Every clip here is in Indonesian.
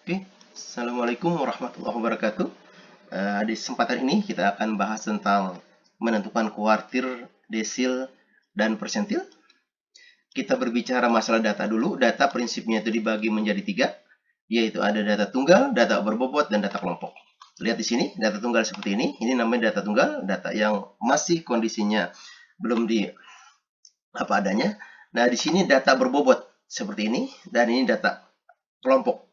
Oke, Assalamualaikum warahmatullahi wabarakatuh. Di kesempatan ini kita akan bahas tentang menentukan kuartir, desil, dan persentil. Kita berbicara masalah data dulu. Data prinsipnya itu dibagi menjadi tiga, yaitu ada data tunggal, data berbobot, dan data kelompok. Lihat di sini, data tunggal seperti ini. Ini namanya data tunggal, data yang masih kondisinya belum di apa adanya. Nah, di sini data berbobot seperti ini, dan ini data kelompok.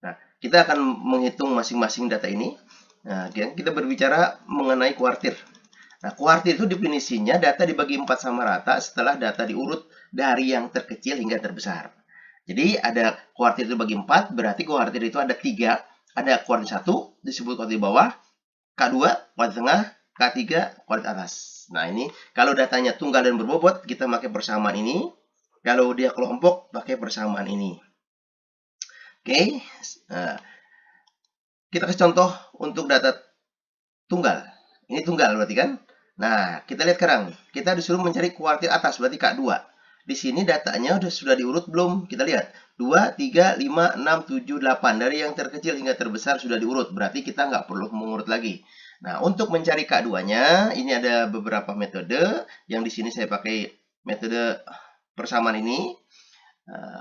Nah, kita akan menghitung masing-masing data ini. Nah, kita berbicara mengenai kuartir. Nah, kuartir itu definisinya data dibagi 4 sama rata setelah data diurut dari yang terkecil hingga terbesar. Jadi ada kuartir itu bagi 4, berarti kuartir itu ada 3. Ada kuartir 1, disebut kuartir bawah, K2, kuartir tengah, K3, kuartir atas. Nah, ini kalau datanya tunggal dan berbobot, kita pakai persamaan ini. Kalau dia kelompok, pakai persamaan ini. Oke, nah, kita kasih contoh untuk data tunggal. Ini tunggal berarti kan? Nah, kita lihat sekarang. Kita disuruh mencari kuartil atas, berarti K2. Di sini datanya sudah diurut belum? Kita lihat. 2, 3, 5, 6, 7, 8. Dari yang terkecil hingga terbesar sudah diurut. Berarti kita nggak perlu mengurut lagi. Nah, untuk mencari K2-nya, ini ada beberapa metode. Yang di sini saya pakai metode persamaan ini.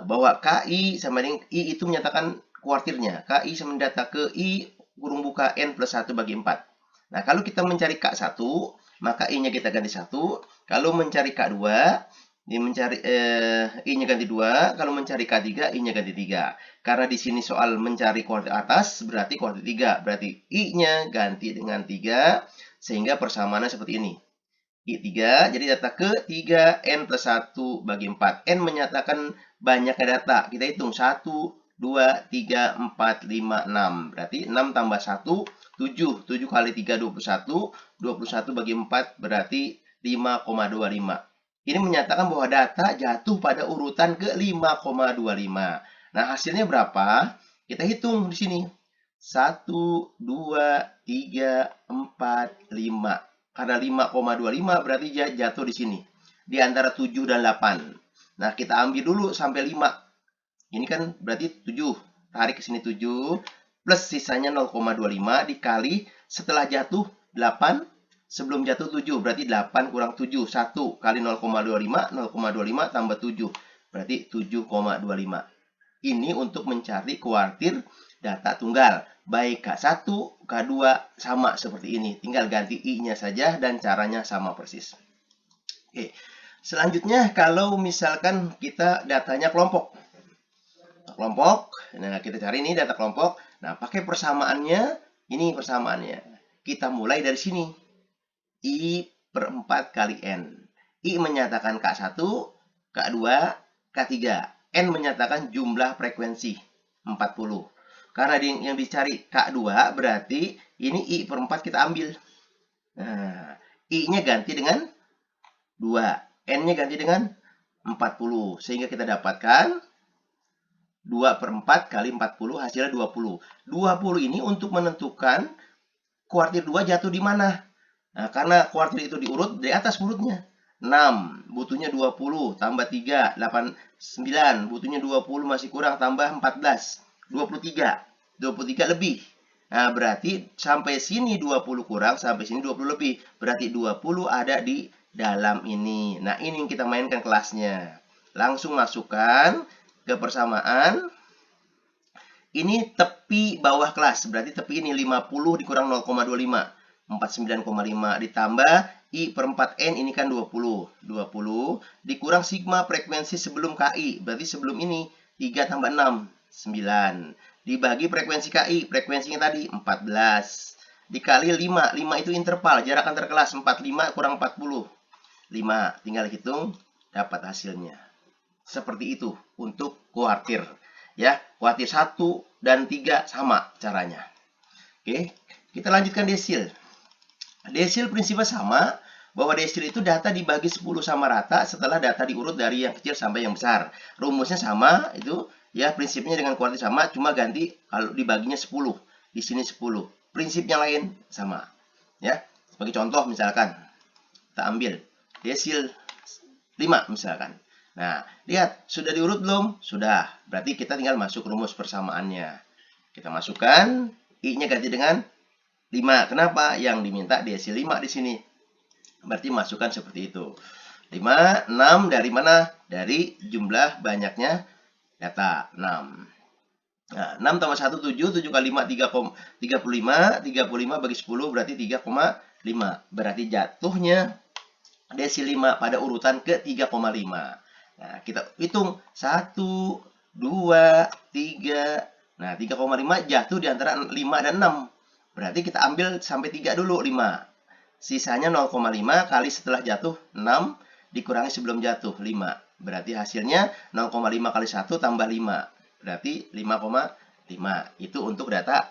Bahwa KI sama dengan I itu menyatakan kuartirnya. KI sama data ke I kurung buka N plus 1 bagi 4. Nah, kalau kita mencari K1, maka I-nya kita ganti 1. Kalau mencari K2, I-nya ganti 2. Kalau mencari K3, I-nya ganti 3. Karena di sini soal mencari kuartil atas, berarti kuartil 3. Berarti I-nya ganti dengan 3, sehingga persamaannya seperti ini. I3, jadi data ke 3, N plus 1 bagi 4. N menyatakan banyaknya data. Kita hitung 1, 2, 3, 4, 5, 6. Berarti 6 tambah 1, 7. 7 kali 3, 21. 21 bagi 4 berarti 5,25. Ini menyatakan bahwa data jatuh pada urutan ke 5,25. Nah, hasilnya berapa? Kita hitung di sini. 1, 2, 3, 4, 5. Karena 5,25 berarti dia jatuh di sini. Di antara 7 dan 8. Nah, kita ambil dulu sampai 5. Ini kan berarti 7. Tarik ke sini 7. Plus sisanya 0,25 dikali setelah jatuh 8. Sebelum jatuh 7. Berarti 8 kurang 7. 1 kali 0,25. 0,25 tambah 7. Berarti 7,25. Ini untuk mencari kuartir data tunggal. Baik K1, K2 sama seperti ini. Tinggal ganti I-nya saja dan caranya sama persis. Oke. Selanjutnya kalau misalkan kita datanya kelompok. Kelompok, nah kita cari ini data kelompok. Nah, pakai persamaannya, ini persamaannya. Kita mulai dari sini. I per 4 kali N. I menyatakan K1, K2, K3. N menyatakan jumlah frekuensi 40. Karena yang dicari K2 berarti ini I per 4 kita ambil. Nah, I-nya ganti dengan 2. N-nya ganti dengan 40. Sehingga kita dapatkan 2 per 4 kali 40 hasilnya 20. 20 ini untuk menentukan kuartil 2 jatuh di mana. Nah, karena kuartil itu diurut dari atas urutnya. 6, butuhnya 20, tambah 3, 8, 9, butuhnya 20, masih kurang, tambah 14, 23, 23 lebih. Nah, berarti sampai sini 20 kurang, sampai sini 20 lebih. Berarti 20 ada di dalam ini. Nah, ini yang kita mainkan kelasnya. Langsung masukkan ke persamaan. Ini tepi bawah kelas, berarti tepi ini 50 dikurang 0,25. 49,5 ditambah I per 4N ini kan 20. 20 dikurang sigma frekuensi sebelum KI. Berarti sebelum ini 3 tambah 6. 9. Dibagi frekuensi KI. Frekuensinya tadi 14. Dikali 5. 5 itu interval. Jarak antar kelas. 45 kurang 40. 5. Tinggal hitung. Dapat hasilnya. Seperti itu untuk kuartir. Ya, kuartir 1 dan 3 sama caranya. Oke, kita lanjutkan desil. Desil prinsipnya sama, bahwa desil itu data dibagi 10 sama rata setelah data diurut dari yang kecil sampai yang besar. Rumusnya sama, itu ya prinsipnya dengan kuartil sama, cuma ganti kalau dibaginya 10. Di sini 10. Prinsipnya lain sama. Ya, sebagai contoh misalkan kita ambil desil 5 misalkan. Nah, lihat, sudah diurut belum? Sudah. Berarti kita tinggal masuk rumus persamaannya. Kita masukkan, I-nya ganti dengan 5. Kenapa? Yang diminta desil 5 di sini. Berarti masukkan seperti itu. 5, 6 dari mana? Dari jumlah banyaknya data, 6. Nah, 6 tambah 1, 7. 7 kali 5, 35. 35 bagi 10 berarti 3,5. Berarti jatuhnya desil 5 pada urutan ke 3,5. Nah, kita hitung 1, 2, 3. Nah, 3,5 jatuh di antara 5 dan 6. Berarti kita ambil sampai 3 dulu, 5. Sisanya 0,5 kali setelah jatuh 6 dikurangi sebelum jatuh 5. Berarti hasilnya 0,5 kali 1 tambah 5. Berarti 5,5. Itu untuk data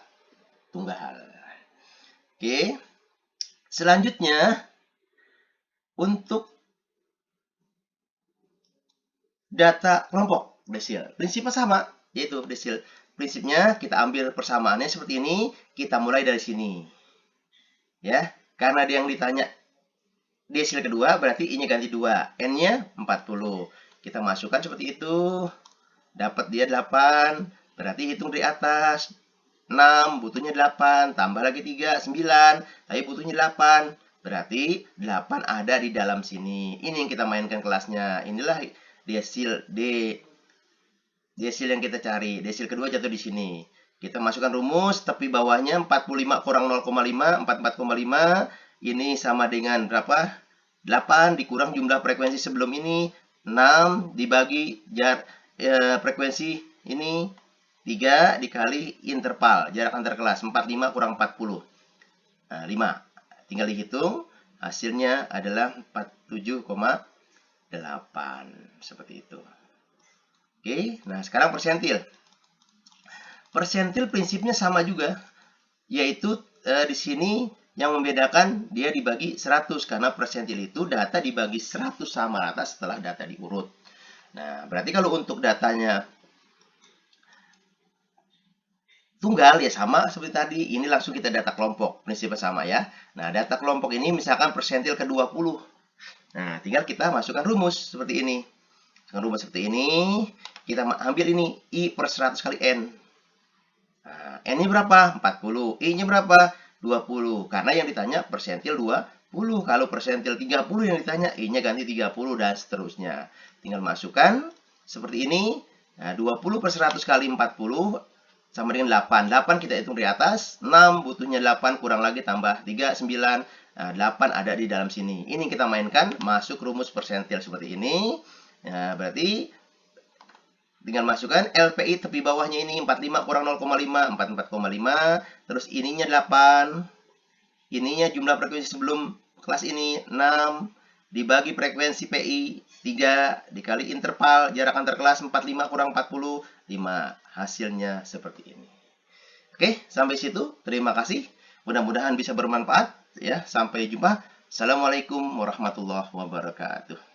tunggal. Oke. Selanjutnya untuk data kelompok desil. Prinsipnya sama, yaitu desil. Prinsipnya kita ambil persamaannya seperti ini, kita mulai dari sini. Ya, karena dia yang ditanya desil kedua, berarti I-nya ganti 2, N-nya 40. Kita masukkan seperti itu. Dapat dia 8, berarti hitung dari atas. 6, butuhnya 8, tambah lagi 3, 9, tapi butuhnya 8. Berarti 8 ada di dalam sini. Ini yang kita mainkan kelasnya. Inilah desil desil yang kita cari. Desil kedua jatuh di sini. Kita masukkan rumus, tepi bawahnya 45 kurang 0,5, 44,5. Ini sama dengan berapa? 8 dikurang jumlah frekuensi sebelum ini. 6 dibagi frekuensi ini. 3 dikali interval, jarak antar kelas. 45 kurang 40. Nah, 5. Tinggal dihitung. Hasilnya adalah 47,8. Seperti itu. Oke, nah sekarang persentil. Persentil prinsipnya sama juga, yaitu di sini yang membedakan dia dibagi 100 karena persentil itu data dibagi 100 sama rata setelah data diurut. Nah, berarti kalau untuk datanya tunggal ya sama seperti tadi, ini langsung kita data kelompok, prinsipnya sama ya. Nah, data kelompok ini misalkan persentil ke 20. Nah, tinggal kita masukkan rumus seperti ini. Rumus seperti ini, kita ambil ini I per 100 kali N. Nah, N-nya berapa? 40. I-nya berapa? 20. Karena yang ditanya persentil 20. Kalau persentil 30 yang ditanya, I-nya ganti 30 dan seterusnya. Tinggal masukkan seperti ini. Nah, 20 per 100 kali 40 sama dengan 8. 8 kita hitung di atas. 6 butuhnya 8 kurang lagi tambah 3, 9. Nah, 8 ada di dalam sini. Ini kita mainkan masuk rumus persentil seperti ini. Nah, berarti tinggal masukkan LPI tepi bawahnya ini 45 kurang 0,5, 44,5. Terus ininya 8. Ininya jumlah frekuensi sebelum kelas ini 6. Dibagi frekuensi PI 3. Dikali interval jarak antar kelas 45 kurang 40, 5. Hasilnya seperti ini. Oke, sampai situ. Terima kasih. Mudah-mudahan bisa bermanfaat. Ya, sampai jumpa. Assalamualaikum warahmatullahi wabarakatuh.